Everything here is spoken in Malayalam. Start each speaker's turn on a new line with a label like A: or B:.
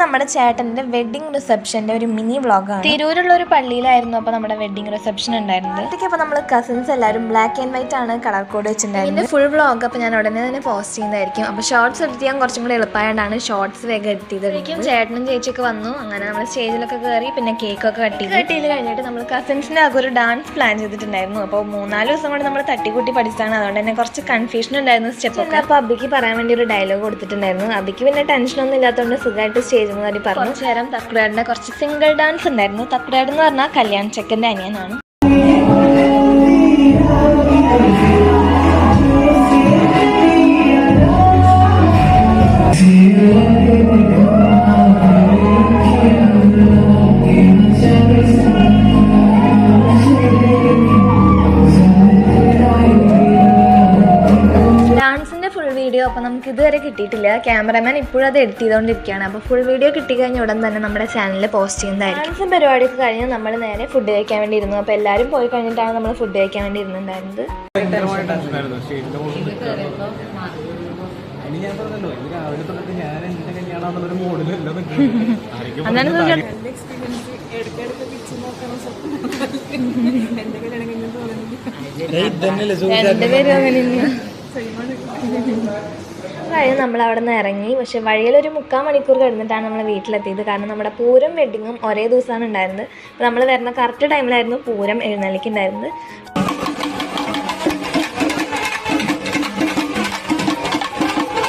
A: നമ്മുടെ ചേട്ടൻ്റെ വെഡിങ് റിസപ്ഷൻ്റെ ഒരു മിനി വ്ളോഗാണ്. തിരൂരുള്ള ഒരു പള്ളിയിലായിരുന്നു അപ്പോൾ നമ്മുടെ വെഡിങ് റിസപ്ഷൻ ഉണ്ടായിരുന്നത്. അതൊക്കെ അപ്പോൾ നമ്മൾ കസിൻസ് എല്ലാവരും ബ്ലാക്ക് ആൻഡ് വൈറ്റ് ആണ് കളർ കോഡ് വെച്ചിട്ടുണ്ടായിരുന്നത്. ഫുൾ വ്ളോഗ് അപ്പോൾ ഞാൻ ഉടനെ തന്നെ പോസ്റ്റ് ചെയ്യുന്നതായിരിക്കും. അപ്പോൾ ഷോർട്സ് എഡിറ്റ് ചെയ്യാൻ കുറച്ചും കൂടി എളുപ്പമായതാണ് ഷോർട്സ് വേഗം എഡിറ്റ് ചെയ്തിരിക്കും. ചേട്ടനും ചേച്ചിയൊക്കെ വന്നു. അങ്ങനെ നമ്മൾ സ്റ്റേജിലൊക്കെ കയറി പിന്നെ കേക്കൊക്കെ കട്ട് ചെയ്ത് കഴിഞ്ഞിട്ട് നമ്മൾ കസിൻസിൻ്റെ ആകെ ഒരു ഡാൻസ് പ്ലാൻ ചെയ്തിട്ടുണ്ടായിരുന്നു. അപ്പോൾ 3-4 ദിവസം കൊണ്ട് നമ്മൾ തട്ടിക്കൂട്ടി പഠിച്ചതാണ്. അതുകൊണ്ട് തന്നെ കുറച്ച് കൺഫ്യൂഷൻ ഉണ്ടായിരുന്നു സ്റ്റെപ്പൊക്കെ. അപ്പോൾ അബിക്ക് പറയാൻ വേണ്ടി ഒരു ഡയലോഗ് കൊടുത്തിട്ടുണ്ടായിരുന്നു. അബിക്ക് പിന്നെ ടെൻഷനൊന്നും ഇല്ലാത്തതുകൊണ്ട് സുഖമായിട്ട് സ്റ്റേജിൽ നിന്ന് പറഞ്ഞു. ചേരം തക്കുടാടിൻ്റെ കുറച്ച് സിംഗിൾ ഡാൻസ് ഉണ്ടായിരുന്നു. തക്കുടാട് എന്ന് പറഞ്ഞാൽ കല്യാൺ ചെക്കൻ്റെ അനിയനാണ്. വീഡിയോ അപ്പോൾ നമുക്ക് ഇതുവരെ കിട്ടിയിട്ടില്ല. ക്യാമറമാൻ ഇപ്പോഴും അത് എഡിറ്റ് ചെയ്തുകൊണ്ടിരിക്കുകയാണ്. അപ്പോൾ ഫുൾ വീഡിയോ കിട്ടിക്കഴിഞ്ഞ ഉടൻ തന്നെ നമ്മുടെ ചാനലിൽ പോസ്റ്റ് ചെയ്യുന്നതായിരിക്കും. ഡാൻസും പരിപാടിയൊക്കെ കഴിഞ്ഞ് നമ്മൾ നേരെ ഫുഡ് കഴിക്കാൻ വേണ്ടി ഇരുന്നു. അപ്പോൾ എല്ലാവരും പോയി കഴിഞ്ഞിട്ടാണ് നമ്മൾ ഫുഡ് കഴിക്കാൻ വേണ്ടി ഇരുന്നുണ്ടായിരുന്നത്. രണ്ടുപേരും അങ്ങനെ കഴിഞ്ഞ് നമ്മൾ അവിടെ നിന്ന് ഇറങ്ങി. പക്ഷെ വഴിയിലൊരു 3/4 മണിക്കൂർ കിടന്നിട്ടാണ് നമ്മൾ വീട്ടിലെത്തിയത്. കാരണം നമ്മുടെ പൂരം വെഡിങ്ങും ഒരേ ദിവസമാണ് ഉണ്ടായിരുന്നത്. അപ്പോൾ നമ്മൾ വരുന്ന കറക്റ്റ് ടൈമിലായിരുന്നു പൂരം എഴുന്നള്ളിക്കുണ്ടായിരുന്നത്.